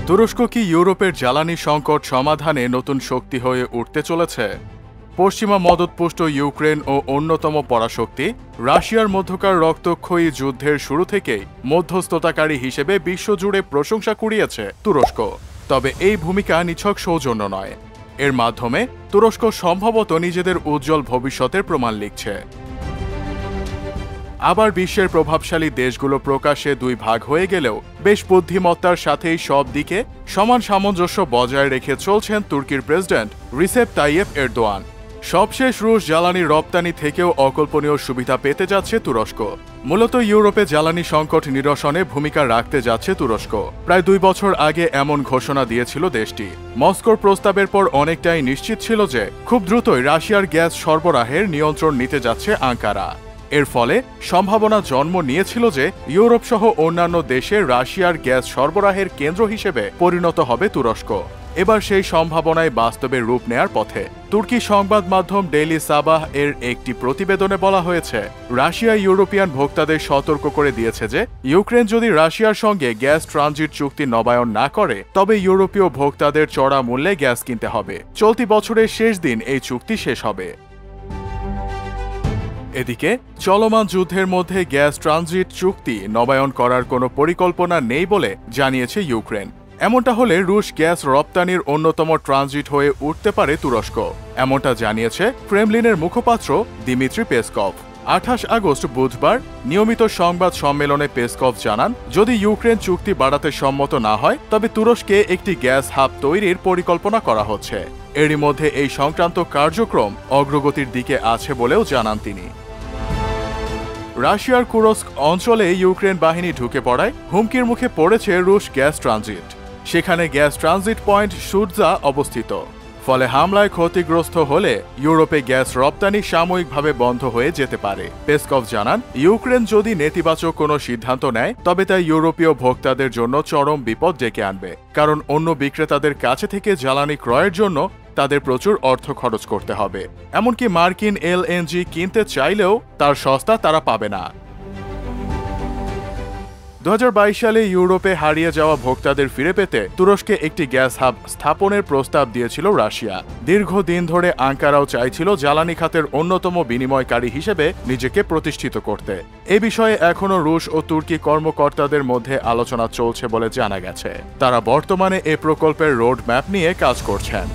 তুরস্ক কি ইউরোপের জ্বালানি সংকট সমাধানে নতুন শক্তি হয়ে উঠতে চলেছে? পশ্চিমা মদতপুষ্ট ইউক্রেন ও অন্যতম পরাশক্তি রাশিয়ার মধ্যকার রক্তক্ষয়ী যুদ্ধের শুরু থেকেই মধ্যস্থতাকারী হিসেবে বিশ্বজুড়ে প্রশংসা কুড়িয়েছে তুরস্ক। তবে এই ভূমিকা নিছক সৌজন্য নয়। এর মাধ্যমে তুরস্ক সম্ভবত নিজেদের উজ্জ্বল ভবিষ্যতের প্রমাণ লিখছে। আবার বিশ্বের প্রভাবশালী দেশগুলো প্রকাশ্যে দুই ভাগ হয়ে গেলেও বেশ বুদ্ধিমত্তার সাথেই সব দিকে সমান সামঞ্জস্য বজায় রেখে চলছেন তুর্কির প্রেসিডেন্ট রিসেপ তাইয়েপ এরদোয়ান। সবশেষ রুশ জ্বালানি রপ্তানি থেকেও অকল্পনীয় সুবিধা পেতে যাচ্ছে তুরস্ক। মূলত ইউরোপে জ্বালানি সংকট নিরসনে ভূমিকা রাখতে যাচ্ছে তুরস্ক। প্রায় 2 বছর আগে এমন ঘোষণা দিয়েছিল দেশটি। মস্কোর প্রস্তাবের পর অনেকটাই নিশ্চিত ছিল যে খুব দ্রুতই রাশিয়ার গ্যাস সরবরাহের নিয়ন্ত্রণ নিতে যাচ্ছে আঙ্কারা। এর ফলে সম্ভাবনা জন্ম নিয়েছিল যে ইউরোপ সহ অন্যান্য দেশে রাশিয়ার গ্যাস সরবরাহের কেন্দ্র হিসেবে পরিণত হবে তুরস্ক। এবার সেই সম্ভাবনায় বাস্তবে রূপ নেয়ার পথে। তুর্কি সংবাদ মাধ্যম ডেইলি সাবাহ এর একটি প্রতিবেদনে বলা হয়েছে, রাশিয়া ইউরোপিয়ান ভোক্তাদের সতর্ক করে দিয়েছে যে ইউক্রেন যদি রাশিয়ার সঙ্গে গ্যাস ট্রানজিট চুক্তি নবায়ন না করে তবে ইউরোপীয় ভোক্তাদের চড়া মূল্যে গ্যাস কিনতে হবে। চলতি বছরের শেষ দিন এই চুক্তি শেষ হবে। এদিকে চলমান যুদ্ধের মধ্যে গ্যাস ট্রানজিট চুক্তি নবায়ন করার কোনো পরিকল্পনা নেই বলে জানিয়েছে ইউক্রেন। এমনটা হলে রুশ গ্যাস রপ্তানির অন্যতম ট্রানজিট হয়ে উঠতে পারে তুরস্ক, এমনটা জানিয়েছে ক্রেমলিনের মুখপাত্র দিমিত্রি পেসকভ। 28 আগস্ট বুধবার নিয়মিত সংবাদ সম্মেলনে পেসকভ জানান, যদি ইউক্রেন চুক্তি বাড়াতে সম্মত না হয় তবে তুরস্কে একটি গ্যাস হাব তৈরির পরিকল্পনা করা হচ্ছে। এরই মধ্যে এই সংক্রান্ত কার্যক্রম অগ্রগতির দিকে আছে বলেও জানান তিনি। রাশিয়ার কুরস্ক অঞ্চলে ইউক্রেন বাহিনী ঢুকে পড়ায় হুমকির মুখে পড়েছে রুশ গ্যাস ট্রানজিট। সেখানে গ্যাস ট্রানজিট পয়েন্ট সুডজা অবস্থিত। ফলে হামলায় ক্ষতিগ্রস্ত হলে ইউরোপে গ্যাস রপ্তানি সাময়িকভাবে বন্ধ হয়ে যেতে পারে। পেসকভ জানান, ইউক্রেন যদি নেতিবাচক কোনো সিদ্ধান্ত নেয় তবে তা ইউরোপীয় ভোক্তাদের জন্য চরম বিপদ ডেকে আনবে, কারণ অন্য বিক্রেতাদের কাছে থেকে জ্বালানি ক্রয়ের জন্য তাদের প্রচুর অর্থ খরচ করতে হবে। এমনকি মার্কিন এলএনজি কিনতে চাইলেও তার সস্তা তারা পাবে না। 2022 সালে ইউরোপে হারিয়ে যাওয়া ভোক্তাদের ফিরে পেতে তুরস্কে একটি গ্যাস হাব স্থাপনের প্রস্তাব দিয়েছিল রাশিয়া। দীর্ঘদিন ধরে আঙ্কারাও চাইছিল জ্বালানি খাতের অন্যতম বিনিময়কারী হিসেবে নিজেকে প্রতিষ্ঠিত করতে। এ বিষয়ে এখনও রুশ ও তুর্কি কর্মকর্তাদের মধ্যে আলোচনা চলছে বলে জানা গেছে। তারা বর্তমানে এ প্রকল্পের রোড ম্যাপ নিয়ে কাজ করছেন।